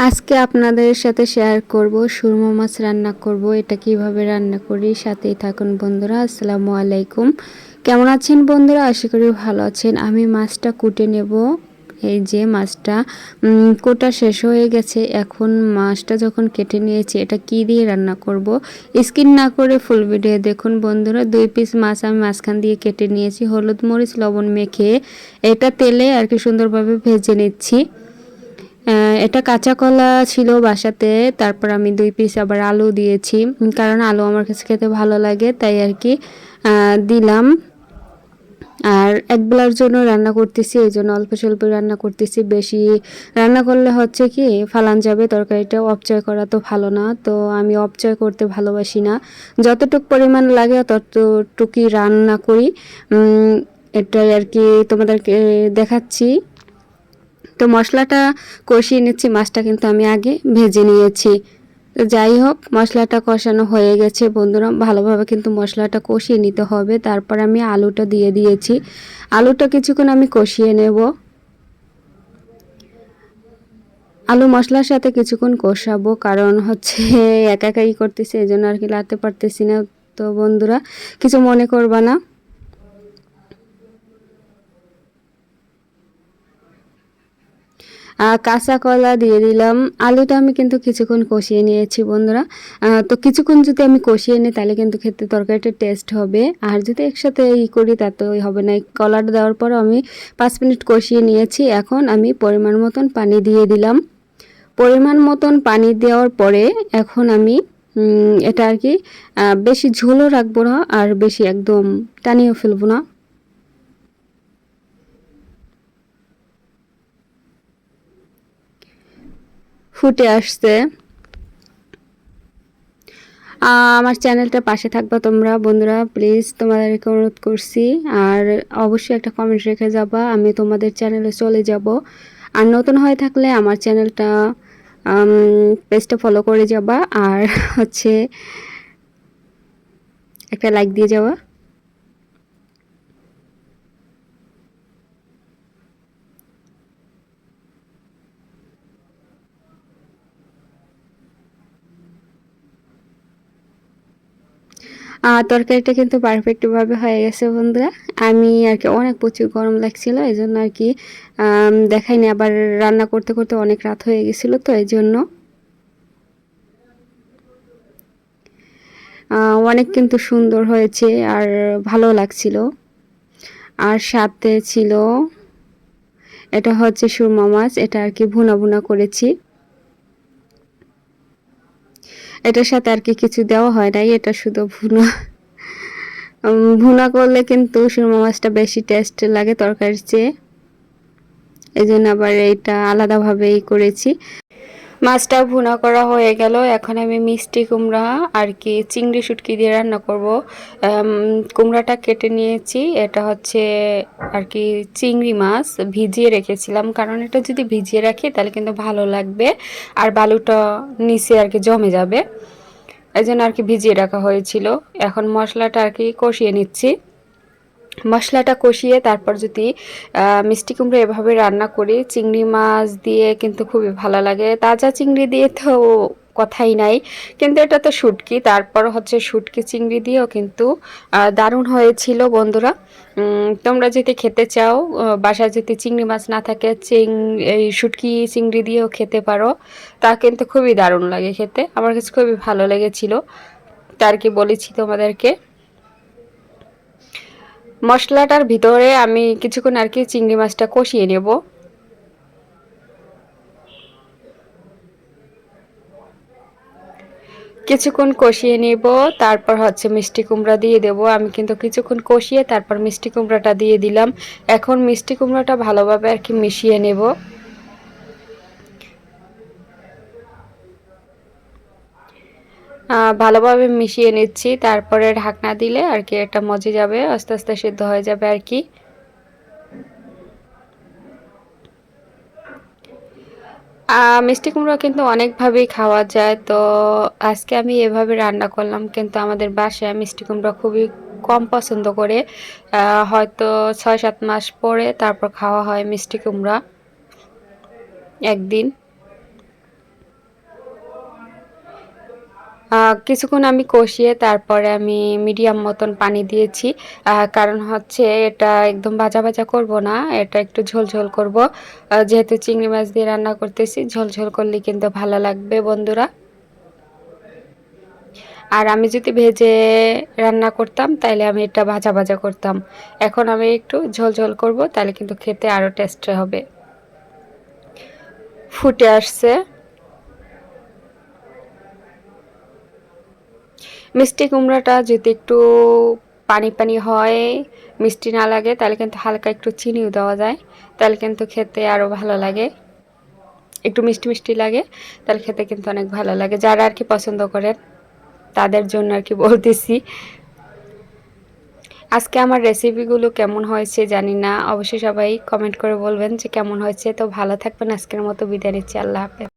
আজকে আপনাদের সাথে শেয়ার করব সুরমা মাছ রান্না করব। এটা কিভাবে রান্না করি সাথেই থাকুন বন্ধুরা। আসসালামু আলাইকুম। কেমন আছেন বন্ধুরা? আশা করি ভালো আছেন। আমি মাছটা কুটে নেব। এই যে মাছটা কোটা শেষ হয়ে গেছে। এখন মাছটা যখন কেটে নিয়েছি, এটা কি দিয়ে রান্না করব স্কিপ না করে ফুল ভিডিও দেখুন বন্ধুরা। 2 পিস মাছ আমি মাঝখান দিয়ে কেটে নিয়েছি, হলুদ মরিচ লবণ মেখে এটা তেলে আর কি সুন্দরভাবে ভেজে নিচ্ছি। এটা কাঁচা কলা ছিল বাসাতে, তারপর আমি 2 পিস আবার আলু দিয়েছি, কারণ আলু আমার কাছে খেতে ভালো লাগে তাই আর কি দিলাম। আর এক বেলার জন্য রান্না করতেছি, এই জন্য অল্প স্বল্প রান্না করতেছি। বেশি রান্না করলে হচ্ছে কি ফালান যাবে তরকারিটা, অপচয় করা তো ভালো না। তো আমি অপচয় করতে ভালোবাসি না, যতটুক পরিমাণ লাগে ততটুকুই রান্না করি। এটাই আর কি তোমাদেরকে দেখাচ্ছি। তো মশলাটা কষিয়ে নিচ্ছি, মাছটা কিন্তু আমি আগে ভেজে নিয়েছি। তো যাই হোক, মশলাটা কষানো হয়ে গেছে বন্ধুরা। ভালোভাবে কিন্তু মশলাটা কষিয়ে নিতে হবে। তারপর আমি আলুটা দিয়ে দিয়েছি। আলুটা কিছুক্ষণ আমি কষিয়ে নেব। আলু মশলার সাথে কিছুক্ষণ কষাবো, কারণ হচ্ছে একা একাই করতেছি, এই জন্য আর কি লাড়তে পারতেছি না। তো বন্ধুরা কিছু মনে করবা না। কাঁচা কলা দিয়ে দিলাম। আলুটা আমি কিন্তু কিছুক্ষণ কষিয়ে নিয়েছি বন্ধুরা। তো কিছুক্ষণ যদি আমি কষিয়ে নিই তাহলে কিন্তু খেতে তরকারিটা টেস্ট হবে, আর যদি একসাথে করি তা তো হবে না। কলাটা দেওয়ার পর আমি 5 মিনিট কষিয়ে নিয়েছি। এখন আমি পরিমাণ মতন পানি দিয়ে দিলাম। পরিমাণ মতন পানি দেওয়ার পরে এখন আমি এটা আর কি বেশি ঝোলও রাখবো না, আর বেশি একদম টানিয়েও ফেলবো না। ফুটে আসছে। আমার চ্যানেলটার পাশে থাকবা তোমরা বন্ধুরা, প্লিজ তোমাদেরকে অনুরোধ করছি। আর অবশ্যই একটা কমেন্ট রেখে যাবা, আমি তোমাদের চ্যানেলে চলে যাব। আর নতুন হয়ে থাকলে আমার চ্যানেলটা পেজটা ফলো করে যাবা, আর হচ্ছে একটা লাইক দিয়ে যাওয়া। তরকারিটা কিন্তু পারফেক্টভাবে হয়ে গেছে বন্ধুরা। আমি আর কি অনেক প্রচুর গরম লাগছিল, এই জন্য আর কি দেখাইনি। আবার রান্না করতে করতে অনেক রাত হয়ে গেছিলো, তো এই জন্য অনেক কিন্তু সুন্দর হয়েছে আর ভালো লাগছিল। আর সাথে ছিল এটা হচ্ছে সুরমা মাছ, এটা আর কি ভুনা ভুনা করেছি। এটার সাথে আর কি কিছু দেওয়া হয় নাই, এটা শুধু ভুনা। ভুনা করলে কিন্তু সুরমা মাছটা বেশি টেস্ট লাগে তরকারির চেয়ে, এই জন্য আবার এইটা আলাদাভাবেই করেছি। মাছটা ভুনা করা হয়ে গেল। এখন আমি মিষ্টি কুমড়া আর কি চিংড়ি শুটকি দিয়ে রান্না করব। কুমড়াটা কেটে নিয়েছি। এটা হচ্ছে আর কি চিংড়ি মাছ ভিজিয়ে রেখেছিলাম, কারণ এটা যদি ভিজিয়ে রাখি তাহলে কিন্তু ভালো লাগবে, আর বালুটা নিচে আর কি জমে যাবে, এই জন্য আর কি ভিজিয়ে রাখা হয়েছিল। এখন মশলাটা আর কি কষিয়ে নিচ্ছি। মশলাটা কষিয়ে তারপর যদি মিষ্টি কুমড়ো এভাবে রান্না করি, চিংড়ি মাছ দিয়ে কিন্তু খুবই ভালো লাগে। তাজা চিংড়ি দিয়ে তো কথাই নাই, কিন্তু এটা তো শুটকি, তারপর হচ্ছে শুটকি চিংড়ি দিয়েও কিন্তু দারুণ হয়েছিল বন্ধুরা। তোমরা যদি খেতে চাও, বাসায় যদি চিংড়ি মাছ না থাকে, এই শুটকি চিংড়ি দিয়েও খেতে পারো, তা কিন্তু খুবই দারুণ লাগে খেতে। আমার কাছে খুবই ভালো লেগেছিল, তার কি বলেছি তোমাদেরকে। মশলাটার ভিতরে আমি কিছুক্ষণ আর কি চিংড়ি মাছটা কষিয়ে নেব। কিছুক্ষণ কষিয়ে নেব, তারপর হচ্ছে মিষ্টি কুমড়া দিয়ে দেব। আমি কিন্তু কিছুক্ষণ কষিয়ে তারপর মিষ্টি কুমড়াটা দিয়ে দিলাম। এখন মিষ্টি কুমড়াটা ভালোভাবে আর কি মিশিয়ে নেব। ভালোভাবে মিশিয়ে নিচ্ছি, তারপরে ঢাকনা দিলে আর কি এটা মজে যাবে, আস্তে আস্তে সিদ্ধ হয়ে যাবে আর কি। মিষ্টি কুমড়া কিন্তু অনেকভাবেই খাওয়া যায়, তো আজকে আমি এভাবে রান্না করলাম। কিন্তু আমাদের বাসায় মিষ্টি কুমড়া খুবই কম পছন্দ করে, হয়তো 6-7 মাস পরে তারপর খাওয়া হয় মিষ্টি কুমড়া একদিন। কিছুক্ষণ আমি কষিয়ে তারপরে আমি মিডিয়াম মতন পানি দিয়েছি। কারণ হচ্ছে এটা একদম ভাজা ভাজা করব না, এটা একটু ঝোল করব। যেহেতু চিংড়ি মাছ দিয়ে রান্না করতেছি, ঝোল করলে কিন্তু ভালো লাগবে বন্ধুরা। আর আমি যদি ভেজে রান্না করতাম তাইলে আমি এটা ভাজা করতাম। এখন আমি একটু ঝোল করব, তাহলে কিন্তু খেতে আরও টেস্টি হবে। ফুটে আসছে। মিষ্টি কুমড়াটা যদি একটু পানি হয়, মিষ্টি না লাগে, তাহলে কিন্তু হালকা একটু চিনিও দেওয়া যায়, তাহলে কিন্তু খেতে আরও ভালো লাগে। একটু মিষ্টি লাগে, তাহলে খেতে কিন্তু অনেক ভালো লাগে। যারা আর কি পছন্দ করেন তাদের জন্য আর কি বলতেছি। আজকে আমার রেসিপিগুলো কেমন হয়েছে জানি না, অবশ্যই সবাই কমেন্ট করে বলবেন যে কেমন হয়েছে। তো ভালো থাকবেন, আজকের মতো বিদায় নিচ্ছি, আল্লাহ হাফেজ।